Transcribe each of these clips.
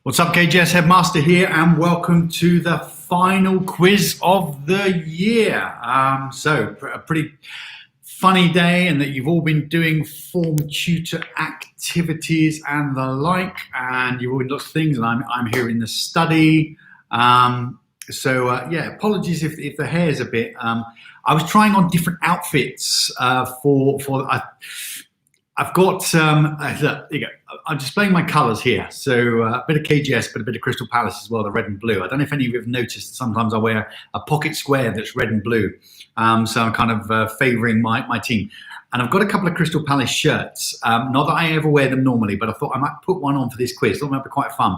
What's up, KGS Headmaster here, and welcome to the final quiz of the year. So a pretty funny day, and that you've all been doing form tutor activities and the like, and you've all done lots of things, and I'm here in the study. Yeah, apologies if the hair's a bit. I was trying on different outfits I've got, look, there you go. I'm displaying my colours here. So a bit of KGS, but a bit of Crystal Palace as well, the red and blue. I don't know if any of you have noticed, sometimes I wear a pocket square that's red and blue. So I'm kind of favouring my team. And I've got a couple of Crystal Palace shirts. Not that I ever wear them normally, but I thought I might put one on for this quiz. I thought it might be quite fun.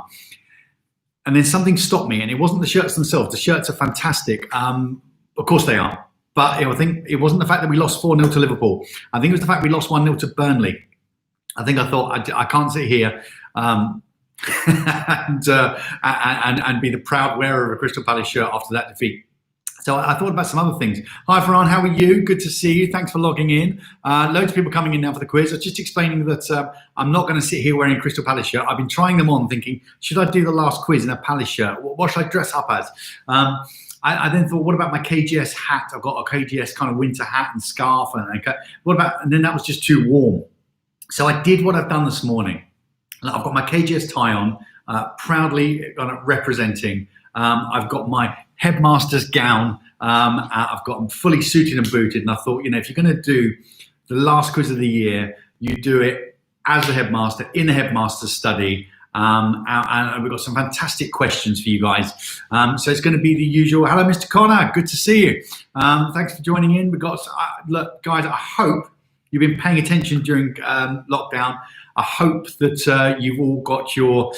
And then something stopped me, and it wasn't the shirts themselves. The shirts are fantastic. Of course they are. But I think it wasn't the fact that we lost 4-0 to Liverpool. I think it was the fact we lost 1-0 to Burnley. I thought I can't sit here and be the proud wearer of a Crystal Palace shirt after that defeat. So I thought about some other things. Hi, Farhan, how are you? Good to see you. Thanks for logging in. Loads of people coming in now for the quiz. I was just explaining that I'm not going to sit here wearing a Crystal Palace shirt. I've been trying them on thinking, should I do the last quiz in a Palace shirt? What should I dress up as? I then thought, what about my KGS hat? I've got a KGS kind of winter hat and scarf. And then that was just too warm. So I did what I've done this morning. I've got my KGS tie on, proudly representing. I've got my headmaster's gown. I'm fully suited and booted. And I thought, if you're going to do the last quiz of the year, you do it as the headmaster in the headmaster's study. And we've got some fantastic questions for you guys. So it's going to be the usual. Hello, Mr. Connor. Good to see you. Thanks for joining in. We've got, look, guys, I hope you've been paying attention during lockdown. I hope that you've all got your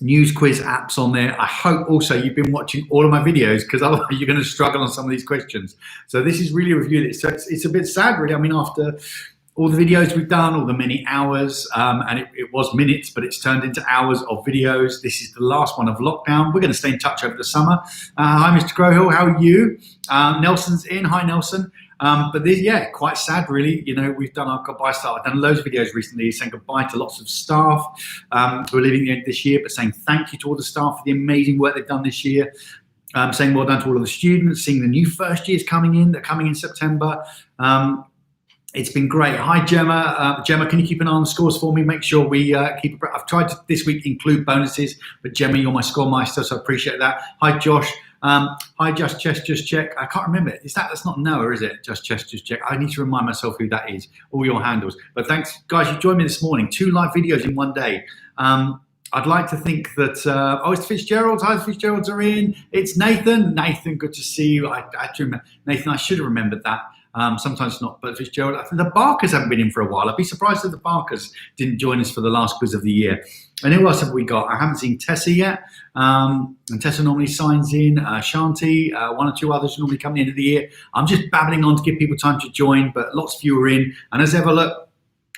news quiz apps on there. I hope also you've been watching all of my videos, because otherwise you're going to struggle on some of these questions. So this is really a review. So it's a bit sad, really. I mean, after all the videos we've done, all the many hours, and it was minutes, but it's turned into hours of videos. This is the last one of lockdown. We're going to stay in touch over the summer. Hi, Mr. Crowhill, how are you? Nelson's in. Hi, Nelson. But this, yeah, quite sad, really. We've done our goodbye stuff. I've done loads of videos recently saying goodbye to lots of staff who are leaving the end of this year, but saying thank you to all the staff for the amazing work they've done this year. Saying well done to all of the students, seeing the new first years coming in. They're coming in September. It's been great. Hi, Gemma. Gemma, can you keep an eye on the scores for me? Make sure we keep. I've tried to this week include bonuses, but Gemma, you're my score master, so I appreciate that. Hi, Josh. Hi, Just Check. I can't remember it. That's not Noah, is it? Just Check. I need to remind myself who that is. All your handles. But thanks, guys. You joined me this morning. 2 live videos in one day. I'd like to think that, it's Fitzgerald. Hi, the Fitzgeralds are in. It's Nathan. Nathan, good to see you. I remember. Nathan, I should have remembered that. Sometimes not, but Fitzgerald. I think the Barkers haven't been in for a while. I'd be surprised if the Barkers didn't join us for the last quiz of the year. And who else have we got? I haven't seen Tessa yet. And Tessa normally signs in. Shanti, 1 or 2 others normally come at the end of the year. I'm just babbling on to give people time to join, but lots of you are in. And as ever, look,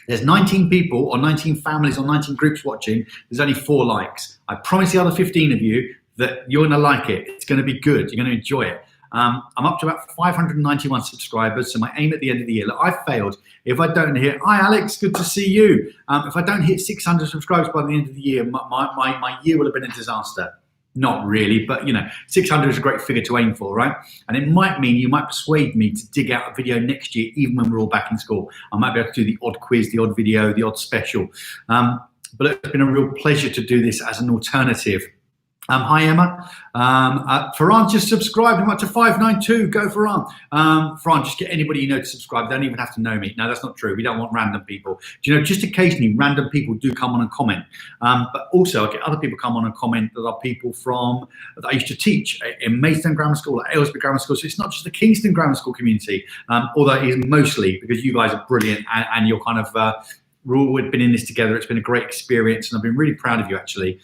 there's 19 people or 19 families or 19 groups watching. There's only 4 likes. I promise the other 15 of you that you're going to like it. It's going to be good. You're going to enjoy it. I'm up to about 591 subscribers, so my aim at the end of the year, look, I failed. If I don't hit, hi Alex, good to see you. If I don't hit 600 subscribers by the end of the year, my year will have been a disaster. Not really, but 600 is a great figure to aim for, right? And it might mean you might persuade me to dig out a video next year, even when we're all back in school. I might be able to do the odd quiz, the odd video, the odd special. But it's been a real pleasure to do this as an alternative. Hi, Emma. Farhan just subscribed. I'm up to 592. Go, Farhan. Farhan, just get anybody you know to subscribe. They don't even have to know me. No, that's not true. We don't want random people. Just occasionally, random people do come on and comment. But also, I get other people come on and comment that are people that I used to teach in Maidstone Grammar School, at Aylesbury Grammar School. So it's not just the Kingston Grammar School community, although it is mostly because you guys are brilliant and you're kind of we've all been in this together. It's been a great experience, and I've been really proud of you, actually.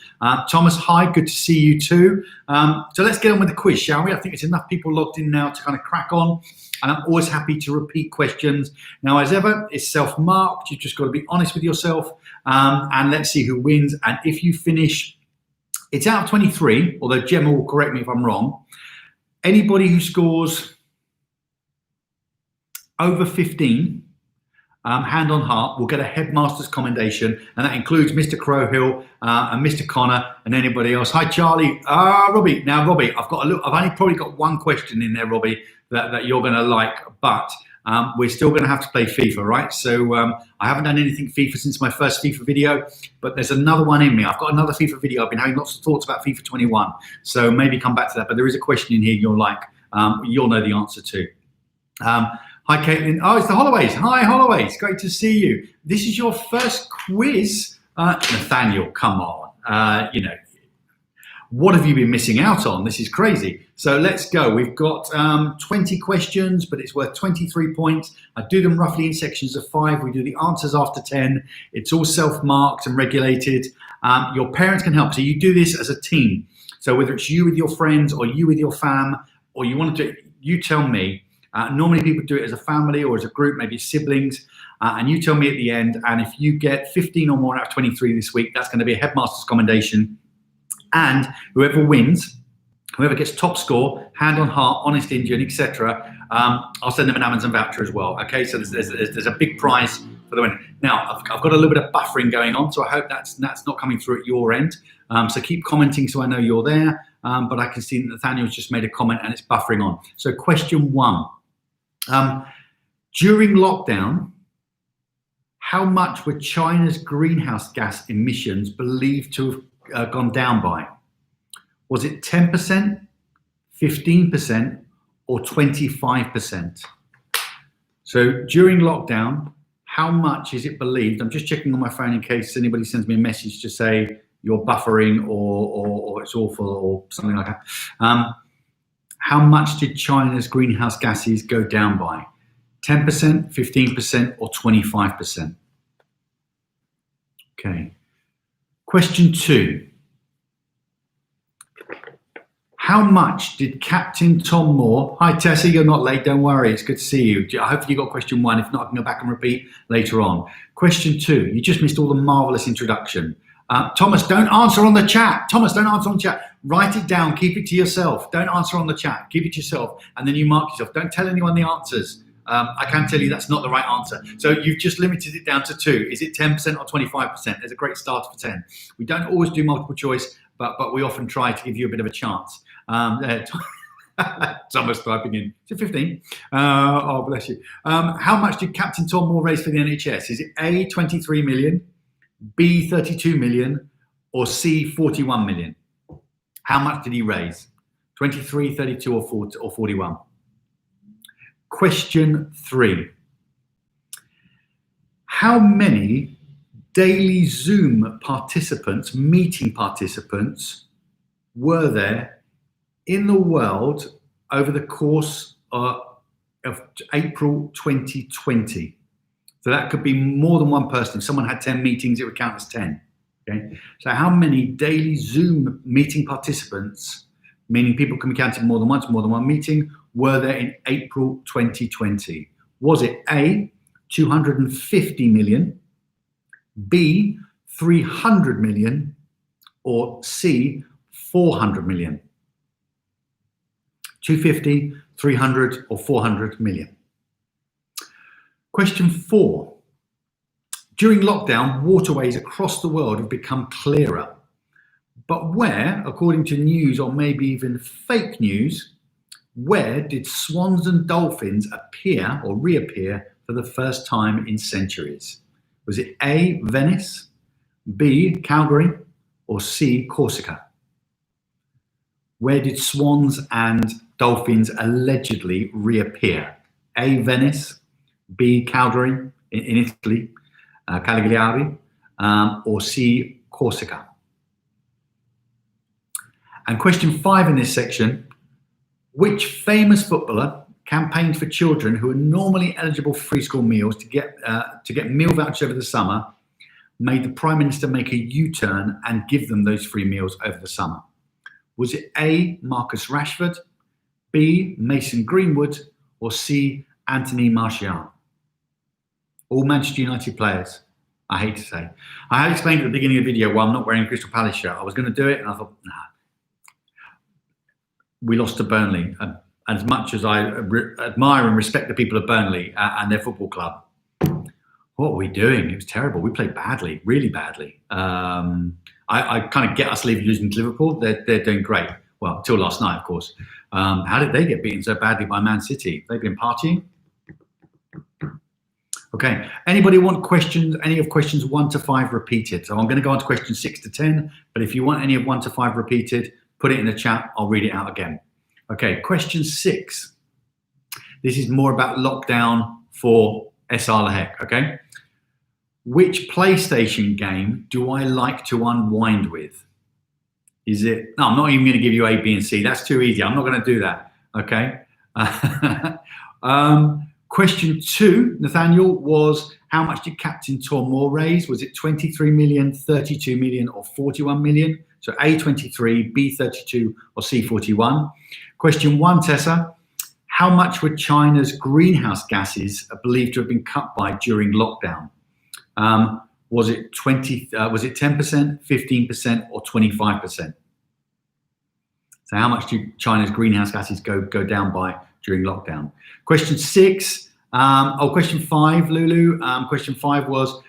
Thomas, hi, good to see you too. So let's get on with the quiz, shall we? I think it's enough people logged in now to kind of crack on, and I'm always happy to repeat questions. Now, as ever, it's self-marked. You've just got to be honest with yourself, and let's see who wins. And if you finish, it's out of 23, although Gemma will correct me if I'm wrong. Anybody who scores over 15, hand on heart, will get a headmaster's commendation, and that includes Mr. Crowhill and Mr. Connor and anybody else. Hi, Charlie. Robbie. Now, Robbie, I've only probably got one question in there, Robbie, that you're going to like, but we're still going to have to play FIFA, right? So I haven't done anything FIFA since my first FIFA video, but there's another one in me. I've got another FIFA video. I've been having lots of thoughts about FIFA 21, so maybe come back to that. But there is a question in here you'll like. You'll know the answer to. Hi, Caitlin. Oh, it's the Holloways. Hi, Holloways. Great to see you. This is your first quiz. Nathaniel, come on. What have you been missing out on? This is crazy. So let's go. We've got 20 questions, but it's worth 23 points. I do them roughly in sections of 5. We do the answers after 10. It's all self-marked and regulated. Your parents can help. So you do this as a team. So whether it's you with your friends or you with your fam, or you want to do it, you tell me. Normally people do it as a family or as a group, maybe siblings, and you tell me at the end. And if you get 15 or more out of 23 this week, that's going to be a headmaster's commendation. And whoever wins, whoever gets top score, hand on heart, honest Indian, etc., I'll send them an Amazon voucher as well. Okay, so there's a big prize for the winner. Now, I've got a little bit of buffering going on, so I hope that's not coming through at your end. So keep commenting so I know you're there. But I can see that Nathaniel's just made a comment and it's buffering on. So question 1. During lockdown, how much were China's greenhouse gas emissions believed to have gone down by? Was it 10%, 15%, or 25%? So during lockdown, how much is it believed? I'm just checking on my phone in case anybody sends me a message to say you're buffering or it's awful or something like that. How much did China's greenhouse gases go down by? 10%, 15%, or 25%? Okay. Question 2. How much did Captain Tom Moore, hi Tessa, you're not late, don't worry, it's good to see you. Hopefully you got question 1, if not I can go back and repeat later on. Question 2, you just missed all the marvellous introduction. Thomas, don't answer on the chat. Thomas, don't answer on the chat. Write it down, keep it to yourself. Don't answer on the chat, keep it to yourself, and then you mark yourself. Don't tell anyone the answers. I can tell you that's not the right answer. So you've just limited it down to 2. Is it 10% or 25%? There's a great start for 10. We don't always do multiple choice, but we often try to give you a bit of a chance. Thomas typing in. Is it 15? Oh, bless you. How much did Captain Tom Moore raise for the NHS? Is it A, 23 million, B, 32 million, or C, 41 million? How much did he raise? 23, 32, or 40, or 41? Question 3. How many daily Zoom participants, meeting participants, were there in the world over the course of April 2020? So that could be more than one person. If someone had 10 meetings, it would count as 10. Okay. So how many daily Zoom meeting participants, meaning people can be counted more than once, more than one meeting, were there in April 2020? Was it A, 250 million, B, 300 million, or C, 400 million? 250, 300, or 400 million? Question 4. During lockdown, waterways across the world have become clearer. But where, according to news or maybe even fake news, where did swans and dolphins appear or reappear for the first time in centuries? Was it A, Venice, B, Calgary, or C, Corsica? Where did swans and dolphins allegedly reappear? A, Venice, B, Calgary in Italy, Cagliari, or C, Corsica? And question 5 in this section, which famous footballer campaigned for children who are normally eligible for free school meals to get meal vouchers over the summer, made the Prime Minister make a U-turn and give them those free meals over the summer? Was it A, Marcus Rashford, B, Mason Greenwood, or C, Anthony Martial? All Manchester United players, I hate to say. I had explained at the beginning of the video why I'm not wearing a Crystal Palace shirt. I was going to do it and I thought, nah. We lost to Burnley. And as much as I admire and respect the people of Burnley and their football club, What were we doing? It was terrible. We played badly, really badly. I kind of get us losing to Liverpool. They're doing great. Well, until last night, of course. How did they get beaten so badly by Man City? They've been partying. Okay. Anybody want questions? Any of questions 1 to 5 repeated? So I'm going to go on to questions 6 to 10. But if you want any of 1 to 5 repeated, put it in the chat. I'll read it out again. Okay. Question 6. This is more about lockdown for SR Lahek. Okay. Which PlayStation game do I like to unwind with? Is it? No, I'm not even going to give you A, B, and C. That's too easy. I'm not going to do that. Okay. Question 2, Nathaniel, was how much did Captain Tormore raise? Was it 23 million, 32 million, or 41 million? So A, 23, B, 32, or C, 41. Question 1, Tessa, how much were China's greenhouse gases believed to have been cut by during lockdown? Was it 10%, 15%, or 25%? So how much do China's greenhouse gases go down by during lockdown? Question 6, question 5, Lulu. Question 5 was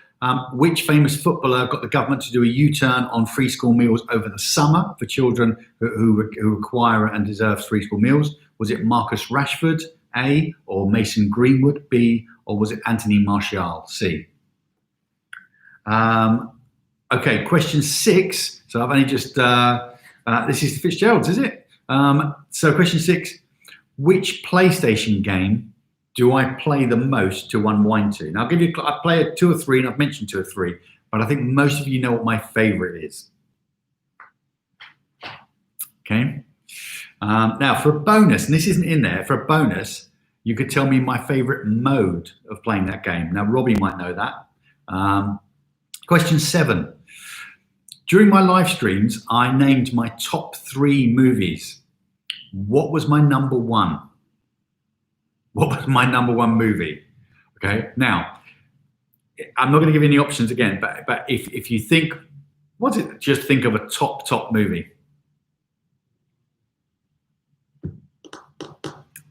which famous footballer got the government to do a U-turn on free school meals over the summer for children who require and deserve free school meals? Was it Marcus Rashford, A, or Mason Greenwood, B, or was it Anthony Martial, C? Okay, question 6. So I've only just, this is Fitzgerald's, is it? So question 6, which PlayStation game do I play the most to unwind to? Now I'll give you, I play 2 or 3, and I've mentioned 2 or 3, but I think most of you know what my favorite is. Okay. Now for a bonus, and this isn't in there, for a bonus, you could tell me my favorite mode of playing that game. Now Robbie might know that. Question 7. During my live streams, I named my top 3 movies. What was my number 1? What was my number 1 movie? Okay, now, I'm not going to give you any options again, but if you think, what's it? Just think of a top movie.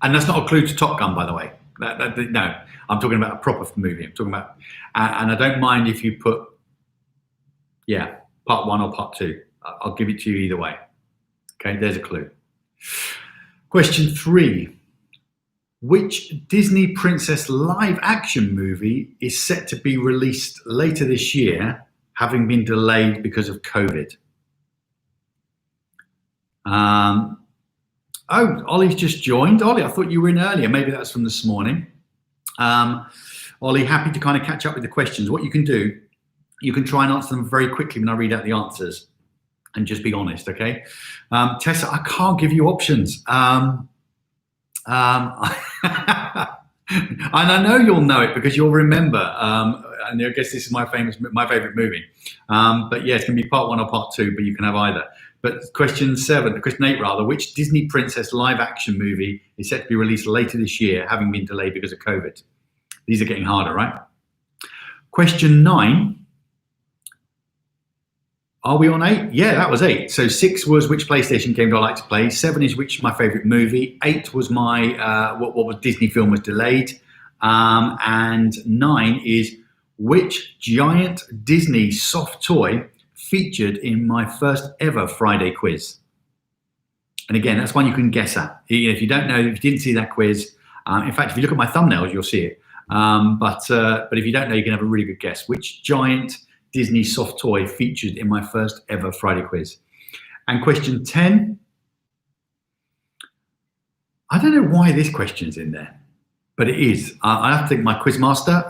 And that's not a clue to Top Gun, by the way. No, I'm talking about a proper movie. I'm talking about, and I don't mind if you put, yeah, part 1 or part 2. I'll give it to you either way. Okay, there's a clue. Question 3. Which Disney Princess live action movie is set to be released later this year, having been delayed because of COVID? Oh, Ollie's just joined. Ollie, I thought you were in earlier. Maybe that's from this morning. Ollie, happy to kind of catch up with the questions. What you can do, you can try and answer them very quickly when I read out the answers, and just be honest, okay? Tessa, I can't give you options. And I know you'll know it because you'll remember. And I guess this is my favorite movie. But yeah, it's going to be part 1 or part 2, but you can have either. But question 8 rather, which Disney Princess live action movie is set to be released later this year, having been delayed because of COVID? These are getting harder, right? Question 9. Are we on 8? Yeah, that was 8. So 6 was which PlayStation game do I like to play? 7 is which my favorite movie. 8 was my what was Disney film was delayed. And 9 is which giant Disney soft toy featured in my first ever Friday quiz. And again, that's one you can guess at. If you don't know, if you didn't see that quiz, in fact, if you look at my thumbnails, you'll see it. But if you don't know, you can have a really good guess. Which giant Disney soft toy featured in my first ever Friday quiz? And question 10. I don't know why this question's in there, but it is. I have to thank my quizmaster,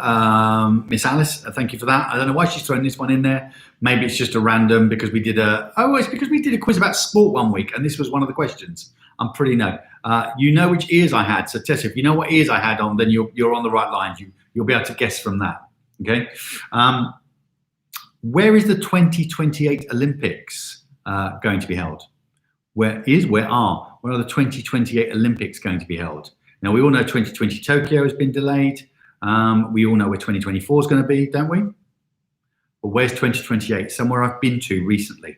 Miss Alice. Thank you for that. I don't know why she's thrown this one in there. Maybe it's just a random because we did it's because we did a quiz about sport one week and this was one of the questions. I'm pretty you know which ears I had. So Tessa, if you know what ears I had on, then you're on the right lines. You'll be able to guess from that. Okay. Where is the 2028 Olympics going to be held? Where are the 2028 Olympics going to be held? Now, we all know 2020 Tokyo has been delayed. We all know where 2024 is going to be, don't we? But where's 2028? Somewhere I've been to recently.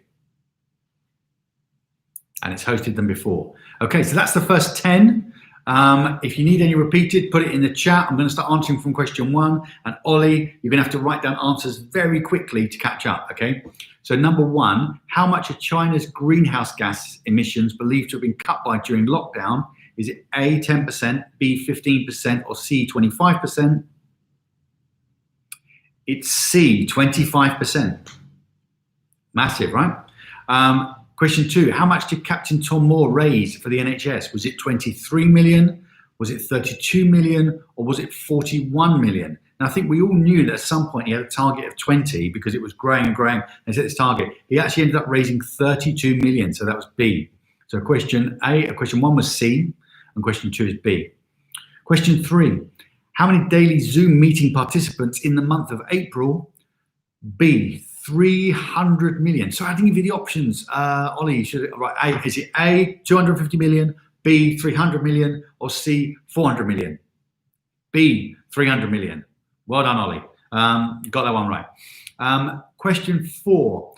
And it's hosted them before. Okay, so that's the first 10. If you need any repeated, put it in the chat. I'm going to start answering from question 1. And Ollie, you're going to have to write down answers very quickly to catch up, okay? So number 1, how much are China's greenhouse gas emissions believed to have been cut by during lockdown? Is it A, 10%, B, 15%, or C, 25%? It's C, 25%. Massive, right? Question 2, how much did Captain Tom Moore raise for the NHS? Was it 23 million? Was it 32 million? Or was it 41 million? And I think we all knew that at some point he had a target of 20 because it was growing and growing and set this target. He actually ended up raising 32 million, so that was B. So question 1 was C, and question 2 is B. Question 3, how many daily Zoom meeting participants in the month of April? B, 300 million. So I didn't give you the options. Ollie, is it A, 250 million, B, 300 million, or C, 400 million? B, 300 million. Well done, Ollie. Got that one right. Question 4,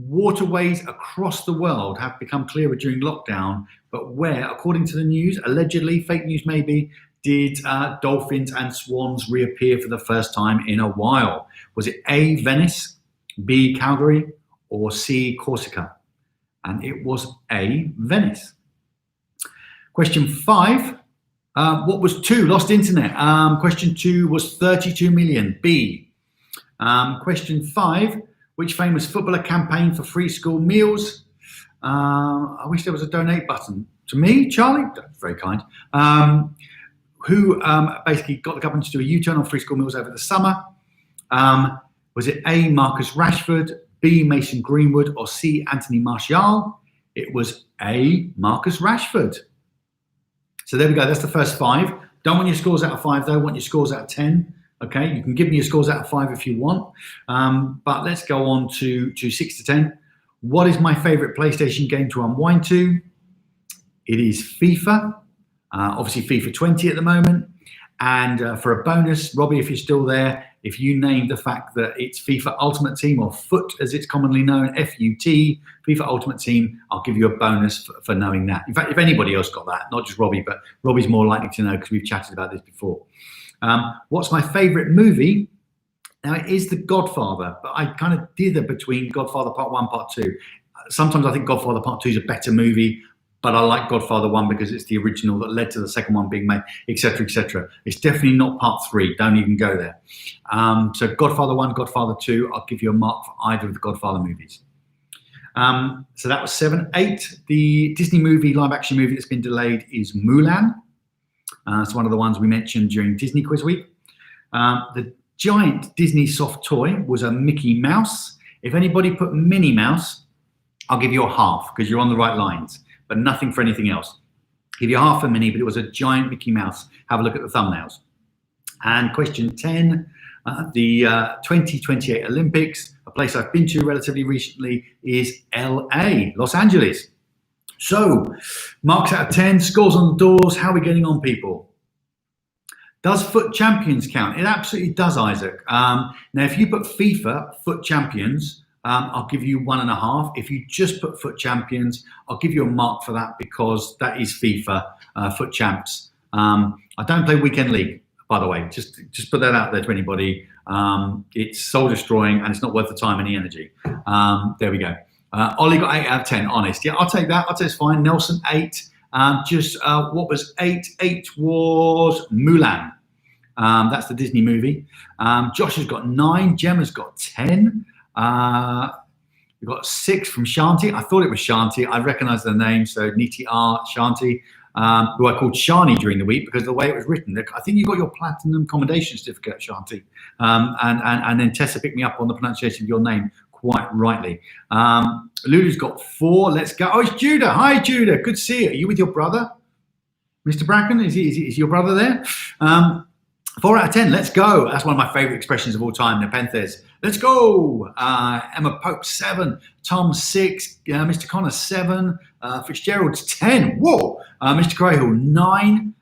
waterways across the world have become clearer during lockdown, but where, according to the news, allegedly, fake news maybe, did dolphins and swans reappear for the first time in a while? Was it A, Venice, B, Calgary, or C, Corsica? And it was A, Venice. Question 5, what was 2? Lost internet. Question 2 was 32 million, B. Question 5, which famous footballer campaigned for free school meals? I wish there was a donate button. To me, Charlie? That's very kind. Who basically got the government to do a U-turn on free school meals over the summer? Was it A, Marcus Rashford, B, Mason Greenwood, or C, Anthony Martial? It was A, Marcus Rashford. So there we go. That's the first 5. Don't want your scores out of 5 though. Want your scores out of 10. Okay, you can give me your scores out of 5 if you want. But let's go on to 6 to 10. What is my favorite PlayStation game to unwind to? It is FIFA. Obviously FIFA 20 at the moment. And for a bonus, Robbie, if you're still there, if you name the fact that it's FIFA Ultimate Team, or FUT as it's commonly known, F-U-T, FIFA Ultimate Team, I'll give you a bonus for knowing that. In fact, if anybody else got that, not just Robbie, but Robbie's more likely to know because we've chatted about this before. What's my favourite movie? Now, it is The Godfather, but I kind of dither between Godfather Part 1, Part 2. Sometimes I think Godfather Part 2 is a better movie, but I like Godfather 1 because it's the original that led to the second one being made, etc., etc. It's definitely not Part 3. Don't even go there. So Godfather 1, Godfather 2, I'll give you a mark for either of the Godfather movies. So that was 7. 8, the Disney movie, live action movie that's been delayed is Mulan. It's one of the ones we mentioned during Disney Quiz Week. The giant Disney soft toy was a Mickey Mouse. If anybody put Minnie Mouse, I'll give you a half because you're on the right lines, but nothing for anything else. Give you half a Minnie, but it was a giant Mickey Mouse. Have a look at the thumbnails. And question 10, the 2028 Olympics, a place I've been to relatively recently, is LA, Los Angeles. So, marks out of 10, scores on the doors. How are we getting on, people? Does FUT Champions count? It absolutely does, Isaac. Now, if you put FIFA FUT Champions, I'll give you 1.5. If you just put FUT Champions, I'll give you a mark for that because that is FIFA FUT Champs. I don't play Weekend League, by the way. Just put that out there to anybody. It's soul destroying and it's not worth the time and the energy. There we go. Ollie got 8 out of 10, honest. Yeah, I'll take that. I'll take it's fine. Nelson, 8. What was 8? 8 was Mulan. That's the Disney movie. Josh has got 9. Gemma's got 10. We've got 6 from Shanti. I thought it was Shanti. I recognise the name. So Niti R. Shanti, who I called Shani during the week because of the way it was written. I think you got your platinum commendation certificate, Shanti. And then Tessa picked me up on the pronunciation of your name quite rightly. Lulu's got 4. Let's go. Oh, it's Judah. Hi, Judah. Good to see you. Are you with your brother, Mr. Bracken? Is your brother there? 4 out of 10. Let's go. That's one of my favourite expressions of all time. Nepenthes. Let's go. Emma Pope, 7. Tom, 6. Mr. Connor, 7. Fitzgerald's 10. Whoa. Mr. Crayhill, 9.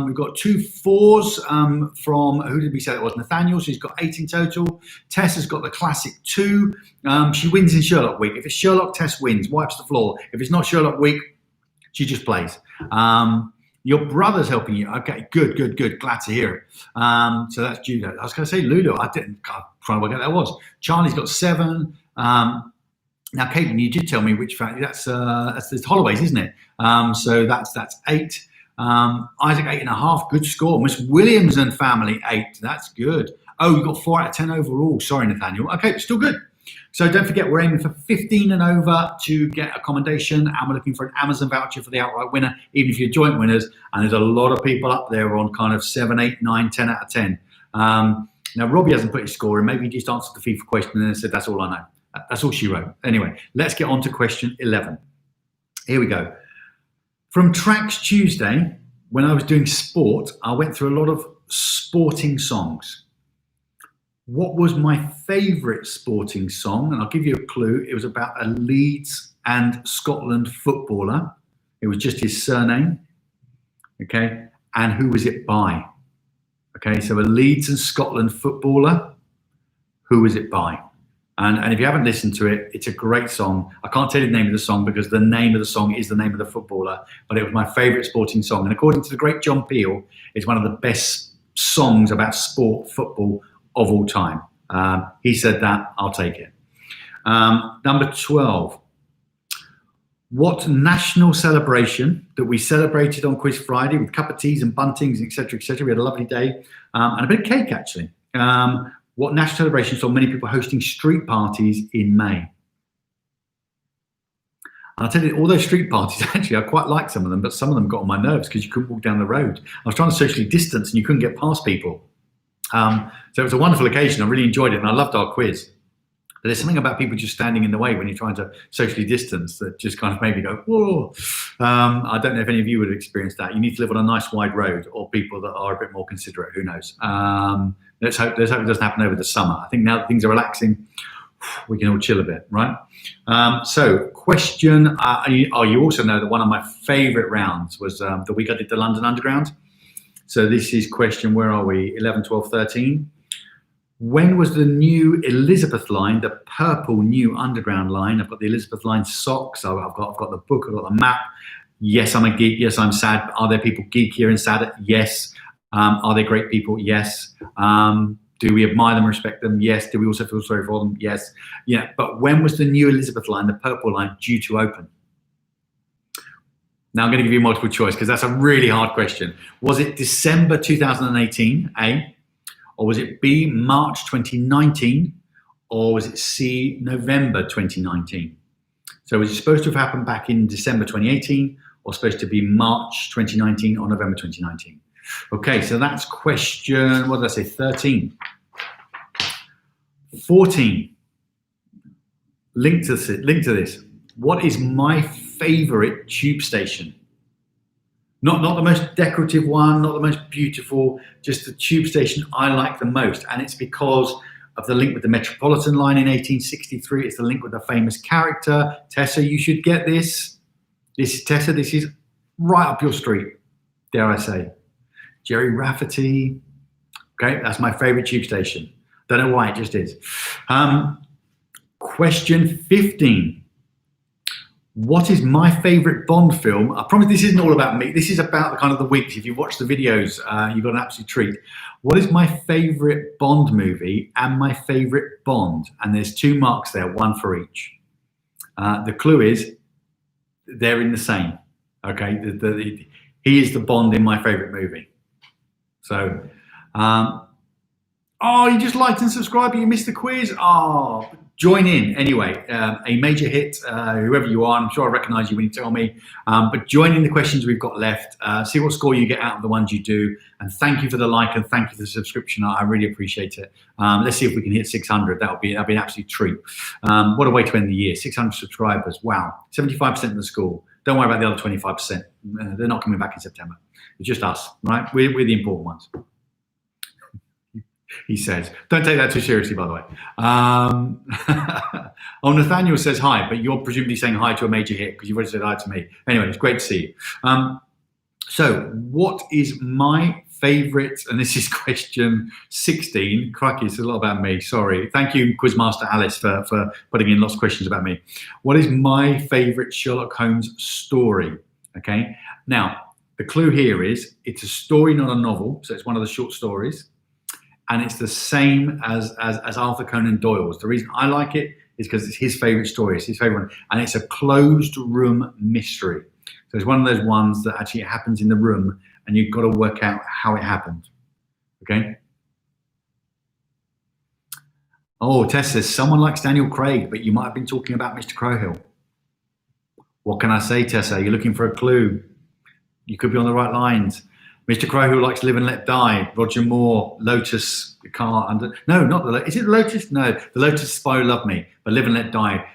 We've got 2 4s from, who did we say that was? Nathaniel, so he's got 8 in total. Tess has got the classic 2. She wins in Sherlock week. If it's Sherlock, Tess wins, wipes the floor. If it's not Sherlock week, she just plays. Your brother's helping you. Okay, good, good, good. Glad to hear it. So that's Judo. I was going to say Lulu. I didn't. I'm trying to work out what that was. Charlie's got 7. Now, Caitlin, you did tell me which family. That's Holloway's, isn't it? So that's 8. Isaac 8.5. Good score. Miss Williams and family 8. That's good. Oh, you got 4 out of 10 overall. Sorry, Nathaniel. Okay, but still good. So don't forget, we're aiming for 15 and over to get accommodation, and we're looking for an Amazon voucher for the outright winner, even if you're joint winners. And there's a lot of people up there on kind of 7, 8, 9, 10 out of 10. Now, Robbie hasn't put his score in. Maybe he just answered the FIFA question and then said, that's all I know. That's all she wrote. Anyway, let's get on to question 11. Here we go. From Tracks Tuesday, when I was doing sport, I went through a lot of sporting songs. What was my favourite sporting song? And I'll give you a clue. It was about a Leeds and Scotland footballer. It was just his surname. Okay. And who was it by? Okay. So a Leeds and Scotland footballer. Who was it by? And if you haven't listened to it, it's a great song. I can't tell you the name of the song because the name of the song is the name of the footballer, but it was my favourite sporting song. And according to the great John Peel, it's one of the best songs about sport, football of all time. He said that, I'll take it. Number 12. What national celebration that we celebrated on Quiz Friday with cup of teas and buntings, etc., etc. We had a lovely day and a bit of cake, actually. What national celebration saw many people hosting street parties in May? And I'll tell you, all those street parties, actually, I quite liked some of them, but some of them got on my nerves because you couldn't walk down the road. I was trying to socially distance and you couldn't get past people. So it was a wonderful occasion. I really enjoyed it and I loved our quiz. But there's something about people just standing in the way when you're trying to socially distance that just kind of made me go, whoa. I don't know if any of you would have experienced that. You need to live on a nice wide road or people that are a bit more considerate, who knows. Let's hope it doesn't happen over the summer. I think now that things are relaxing, we can all chill a bit, right? So question, you also know that one of my favourite rounds was the week I did the London Underground. So this is question, where are we? 11, 12, 13. When was the new Elizabeth line, the purple new Underground line? I've got the Elizabeth line socks. I've got the book. I've got the map. Yes, I'm a geek. Yes, I'm sad. Are there people geekier and sadder? Yes. Are they great people? Yes. Do we admire them, respect them? Yes. Do we also feel sorry for them? Yes. Yeah. But when was the new Elizabeth line, the purple line, due to open? Now I'm going to give you multiple choice because that's a really hard question. Was it December 2018, A? Or was it B, March 2019? Or was it C, November 2019? So was it supposed to have happened back in December 2018 or supposed to be March 2019 or November 2019? Okay, so that's question, what did I say, 13. 14, link to this. What is my favorite tube station? Not the most decorative one, not the most beautiful, just the tube station I like the most. And it's because of the link with the Metropolitan line in 1863. It's the link with the famous character. Tessa, you should get this. This is Tessa, this is right up your street, dare I say. Jerry Rafferty. Okay, that's my favorite tube station. Don't know why, it just is. Question 15. What is my favorite Bond film? I promise this isn't all about me. This is about the kind of the weeks. If you've watched the videos, you've got an absolute treat. What is my favorite Bond movie and my favorite Bond? And there's 2 marks there, 1 for each. The clue is they're in the same. Okay, he is the Bond in my favorite movie. So, you just liked and subscribed, but you missed the quiz. Join in anyway. A major hit, whoever you are. I'm sure I recognise you when you tell me. But join in the questions we've got left. See what score you get out of the ones you do. And thank you for the like and thank you for the subscription. I really appreciate it. Let's see if we can hit 600. That'll be an absolute treat. What a way to end the year. 600 subscribers. Wow. 75% of the school. Don't worry about the other 25%. They're not coming back in September. It's just us, right? We're the important ones. He says, don't take that too seriously, by the way. Nathaniel says hi, but you're presumably saying hi to a major hit because you've already said hi to me. Anyway, it's great to see you. So what is my favorite, and this is question 16. Crikey, it's a lot about me, sorry. Thank you, Quizmaster Alice, for putting in lots of questions about me. What is my favorite Sherlock Holmes story? Okay, now, The clue here is it's a story, not a novel. So it's one of the short stories. And it's the same as Arthur Conan Doyle's. The reason I like it is because it's his favorite story. It's his favorite one. And it's a closed room mystery. So it's one of those ones that actually happens in the room and you've got to work out how it happened. Okay? Oh, Tess says, someone likes Daniel Craig, but you might have been talking about Mr. Crowhill. What can I say, Tessa? You're looking for a clue. You could be on the right lines. Mr. Crowhill likes Live and Let Die. Roger Moore, Lotus, no, not the, is it Lotus? No, the Lotus Spy Who Loved Me. But Live and Let Die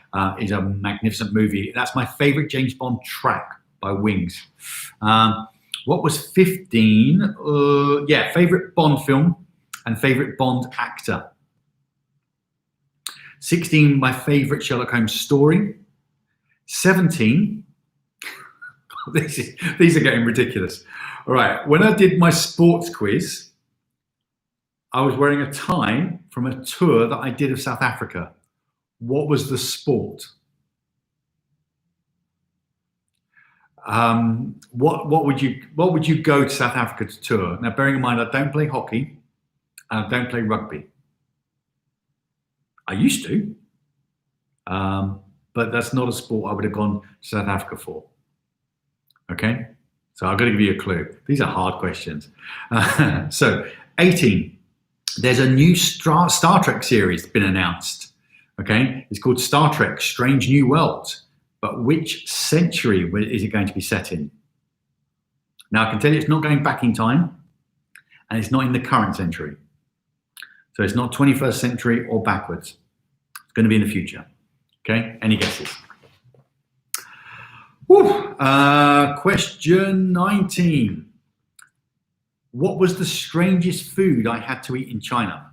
is a magnificent movie. That's my favorite James Bond track by Wings. What was 15? Favorite Bond film and favorite Bond actor. 16, my favorite Sherlock Holmes story. 17, these are getting ridiculous. All right, when I did my sports quiz, I was wearing a tie from a tour that I did of South Africa. What was the sport? What would you go to South Africa to tour? Now, bearing in mind, I don't play hockey and I don't play rugby. I used to, but that's not a sport I would have gone to South Africa for. Okay, so I've got to give you a clue. These are hard questions. So 18, there's a new Star Trek series been announced. Okay, it's called Star Trek Strange New Worlds. But which century is it going to be set in? Now, I can tell you it's not going back in time, and it's not in the current century. So it's not 21st century or backwards. It's going to be in the future. Okay, any guesses? Question 19. What was the strangest food I had to eat in China?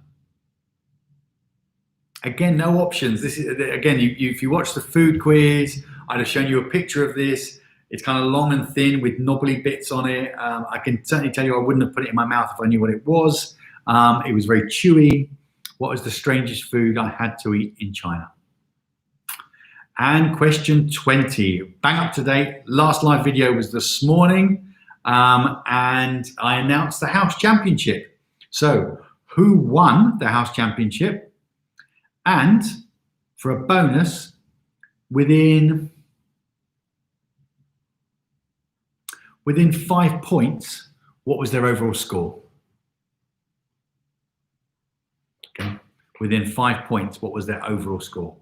Again, no options. This is, again, if you watch the food quiz, I'd have shown you a picture of this. It's kind of long and thin with knobbly bits on it. I can certainly tell you I wouldn't have put it in my mouth if I knew what it was. It was very chewy. What was the strangest food I had to eat in China? And question 20, bang up to date. Last live video was this morning, and I announced the house championship. So who won the house championship? And for a bonus, within 5 points, what was their overall score? Okay, within 5 points, what was their overall score?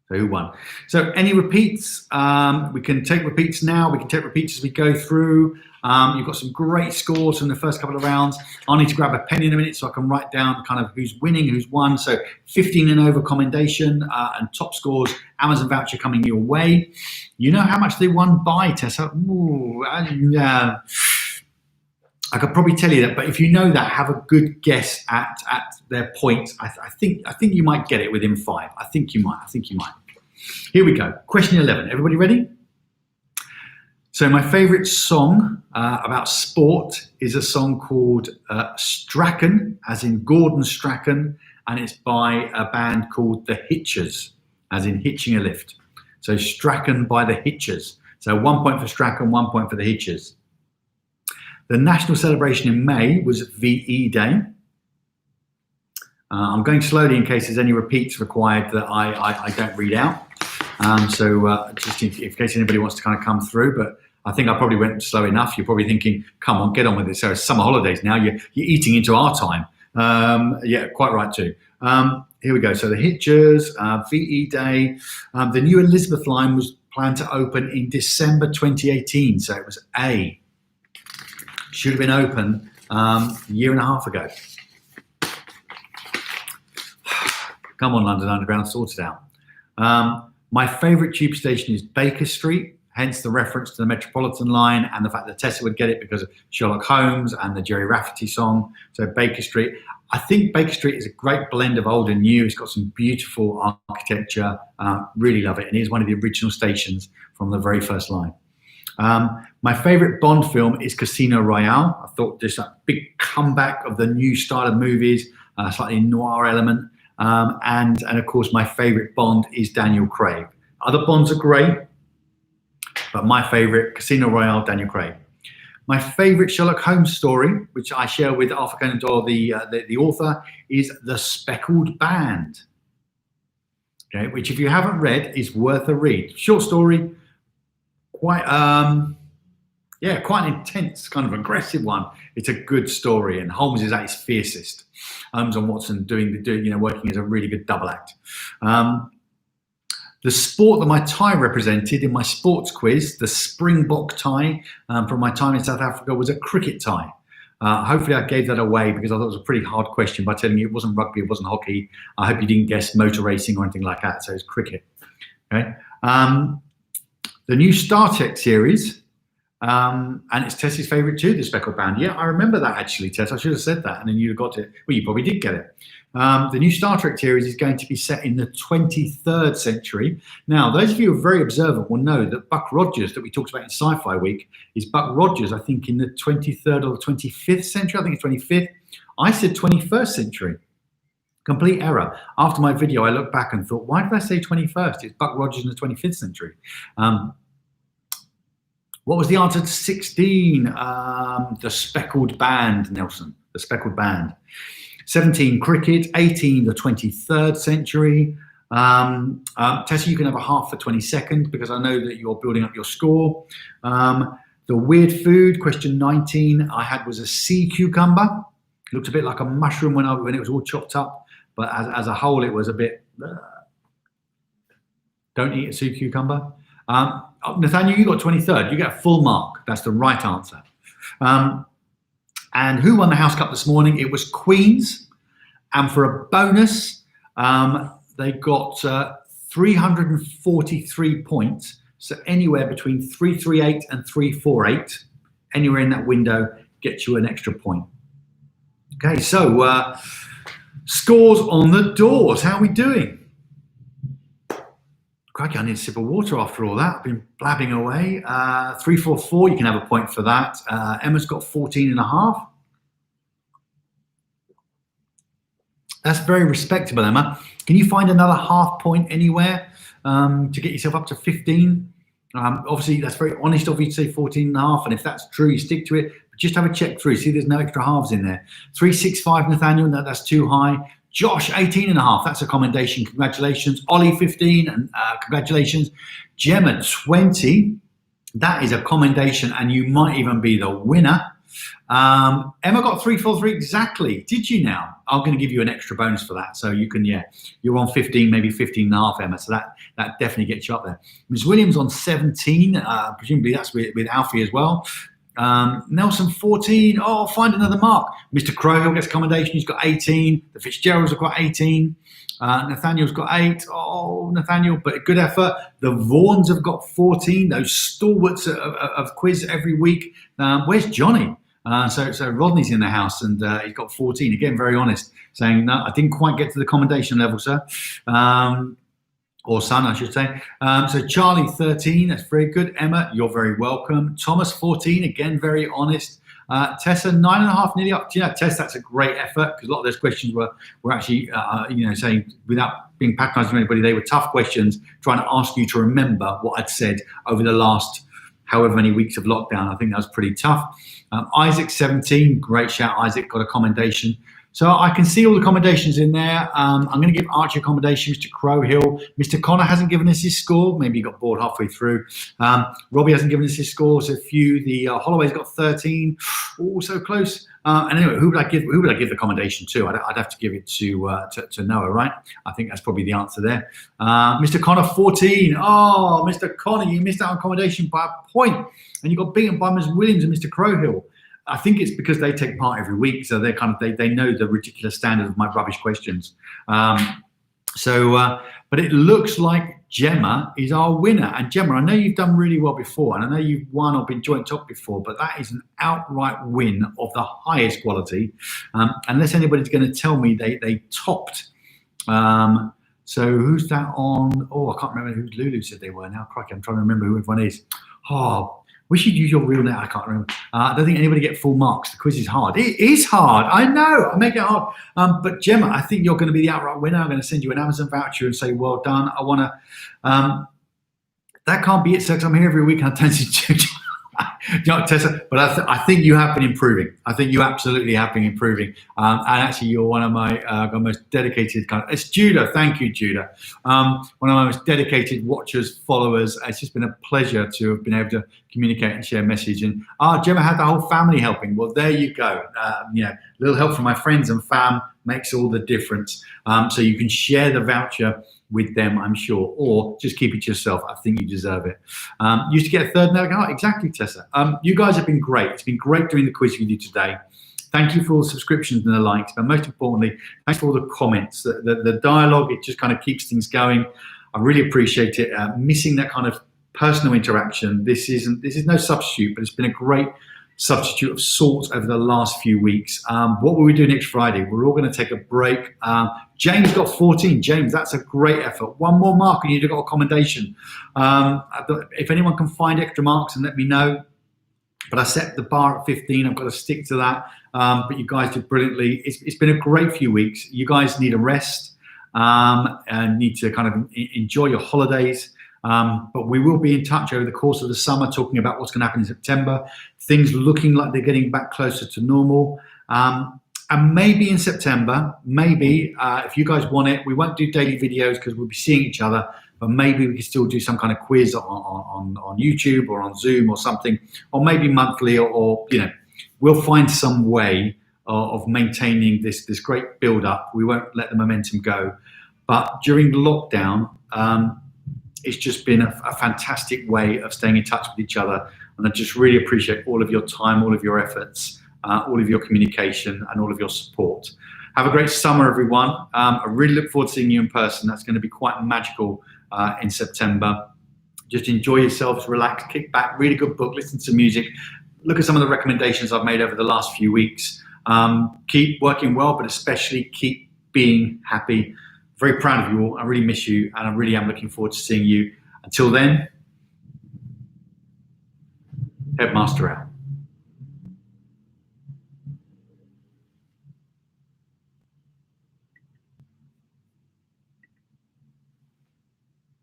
So who won? So any repeats? We can take repeats now. We can take repeats as we go through. You've got some great scores from the first couple of rounds. I'll need to grab a pen in a minute so I can write down kind of who's winning, who's won. So 15 and over commendation and top scores, Amazon voucher coming your way. You know how much they won by, Tessa? Ooh, I could probably tell you that, but if you know that, have a good guess at their points. I think you might get it within 5. I think you might. Here we go. Question 11. Everybody ready? So my favorite song about sport is a song called Strachan, as in Gordon Strachan, and it's by a band called The Hitchers, as in hitching a lift. So Strachan by The Hitchers. So 1 point for Strachan, 1 point for The Hitchers. The national celebration in May was VE Day. I'm going slowly in case there's any repeats required that I don't read out. Just in case anybody wants to kind of come through, but I think I probably went slow enough. You're probably thinking, come on, get on with it. So it's summer holidays now, you're eating into our time. Yeah, quite right too. Here we go. So the Hitchers, VE Day. The new Elizabeth line was planned to open in December 2018. So it was A. Should have been open a year and a half ago. Come on, London Underground, sort it out. My favourite tube station is Baker Street, hence the reference to the Metropolitan line and the fact that Tessa would get it because of Sherlock Holmes and the Jerry Rafferty song. So Baker Street. I think Baker Street is a great blend of old and new. It's got some beautiful architecture. Really love it. And it is one of the original stations from the very first line. My favourite Bond film is Casino Royale. I thought just that big comeback of the new style of movies, slightly noir element. And of course, my favourite Bond is Daniel Craig. Other Bonds are great, but my favourite, Casino Royale, Daniel Craig. My favourite Sherlock Holmes story, which I share with Arthur Conan Doyle, the author, is The Speckled Band. Okay, which if you haven't read is worth a read. Short story, quite quite an intense, kind of aggressive one. It's a good story, and Holmes is at his fiercest. Holmes and Watson working as a really good double act. The sport that my tie represented in my sports quiz, the Springbok tie from my time in South Africa, was a cricket tie. Hopefully I gave that away because I thought it was a pretty hard question by telling you it wasn't rugby, it wasn't hockey. I hope you didn't guess motor racing or anything like that, so it's cricket. Okay. The new Star Trek series, and it's Tess's favourite too, the Speckled Band. Yeah, I remember that actually, Tess. I should have said that and then you'd have got it. Well, you probably did get it. The new Star Trek series is going to be set in the 23rd century. Now, those of you who are very observant will know that Buck Rogers, that we talked about in Sci-Fi Week, is Buck Rogers, I think, in the 23rd or the 25th century. I think it's 25th. I said 21st century. Complete error. After my video, I looked back and thought, why did I say 21st? It's Buck Rogers in the 25th century. What was the answer to 16? The Speckled Band, Nelson. The Speckled Band. 17, cricket. 18, the 23rd century. Tessa, you can have a half for 22nd because I know that you're building up your score. The weird food, question 19, I had was a sea cucumber. It looked a bit like a mushroom when it was all chopped up, but as a whole, it was a bit. Don't eat a sea cucumber. Nathaniel, you got 23rd. You get a full mark. That's the right answer. And who won the House Cup this morning? It was Queens. And for a bonus, they got 343 points. So anywhere between 338 and 348, anywhere in that window gets you an extra point. Okay, so scores on the doors. How are we doing? Crikey, I need a sip of water after all that. I've been blabbing away. 344, you can have a point for that. Emma's got 14 and a half. That's very respectable, Emma. Can you find another half point anywhere to get yourself up to 15? Obviously, that's very honest of you to say 14 and a half. And if that's true, you stick to it. But just have a check through. See, there's no extra halves in there. 365, Nathaniel, no, that's too high. Josh, 18 and a half. That's a commendation. Congratulations. Ollie, 15. And congratulations. Gemma, 20. That is a commendation. And you might even be the winner. Emma got 343 exactly. Did you now? I'm going to give you an extra bonus for that. So you can, you're on 15, maybe 15 and a half, Emma. So that definitely gets you up there. Ms. Williams on 17. Presumably that's with Alfie as well. Nelson 14. Oh, find another mark. Mr. Crowhill gets commendation. He's got 18. The Fitzgeralds have got 18. Nathaniel's got 8. Oh, Nathaniel, but good effort. The Vaughans have got 14. Those stalwarts of quiz every week. Where's Johnny? So Rodney's in the house and he's got 14. Again, very honest, saying, no, I didn't quite get to the commendation level, sir. Or son, I should say. So Charlie, 13. That's very good. Emma, you're very welcome. Thomas, 14. Again, very honest. Tessa, 9.5, nearly up. Yeah, Tess, that's a great effort because a lot of those questions were actually, saying without being patronising anybody, they were tough questions, trying to ask you to remember what I'd said over the last however many weeks of lockdown. I think that was pretty tough. Isaac, 17. Great shout, Isaac. Got a commendation. So I can see all the commendations in there. I'm going to give Archie a commendation, Mr. Crowhill. Mr. Connor hasn't given us his score. Maybe he got bored halfway through. Robbie hasn't given us his score. So few. The Holloway's got 13. Oh, so close. And anyway, who would I give the commendation to? I'd have to give it to Noah, right? I think that's probably the answer there. Mr. Connor, 14. Oh, Mr. Connor, you missed out on commendation by a point, and you got beaten by Ms. Williams and Mr. Crowhill. I think it's because they take part every week, so they're they know the ridiculous standard of my rubbish questions. But it looks like Gemma is our winner. And Gemma, I know you've done really well before, and I know you've won or been joint top before, but that is an outright win of the highest quality. Unless anybody's going to tell me they topped. So who's that on? Oh, I can't remember who Lulu said they were now. Crikey, I'm trying to remember who everyone is. Oh, wish you'd use your real name. I can't remember. I don't think anybody get full marks. The quiz is hard. It is hard. I know. I make it hard. But Gemma, I think you're going to be the outright winner. I'm going to send you an Amazon voucher and say, well done. I want to. That can't be it, sir, because I'm here every week and I don't see You know, Tessa, but I think you have been improving. I think you absolutely have been improving. And actually, you're one of my most dedicated it's Judah. Thank you, Judah. One of my most dedicated watchers, followers. It's just been a pleasure to have been able to communicate and share a message. And do you ever have the whole family helping? Well, there you go. You know, a little help from my friends and fam makes all the difference. So you can share the voucher with them, I'm sure, or just keep it to yourself. I think you deserve it. You used to get a third note. Oh, exactly, Tessa. You guys have been great. It's been great doing the quiz with you today. Thank you for all the subscriptions and the likes, but most importantly, thanks for all the comments. The dialogue, it just kind of keeps things going. I really appreciate it. Missing that kind of personal interaction. This is no substitute, but it's been a great substitute of sorts over the last few weeks. What will we do next Friday? We're all going to take a break. James got 14. James, that's a great effort. One more mark and you'd have got a commendation. If anyone can find extra marks, and let me know. But I set the bar at 15. I've got to stick to that. But you guys did brilliantly. It's been a great few weeks. You guys need a rest and need to kind of enjoy your holidays. But we will be in touch over the course of the summer, talking about what's going to happen in September. Things looking like they're getting back closer to normal. And maybe in September, if you guys want it, we won't do daily videos because we'll be seeing each other. But maybe we can still do some kind of quiz on YouTube or on Zoom or something, or maybe monthly, or you know, we'll find some way of maintaining this great build up. We won't let the momentum go. But during the lockdown, it's just been a fantastic way of staying in touch with each other. And I just really appreciate all of your time, all of your efforts, all of your communication, and all of your support. Have a great summer, everyone. I really look forward to seeing you in person. That's going to be quite magical in September. Just enjoy yourselves, relax, kick back, read a good book, listen to music. Look at some of the recommendations I've made over the last few weeks. Keep working well, but especially keep being happy. Very proud of you all. I really miss you, and I really am looking forward to seeing you. Until then, Headmaster out.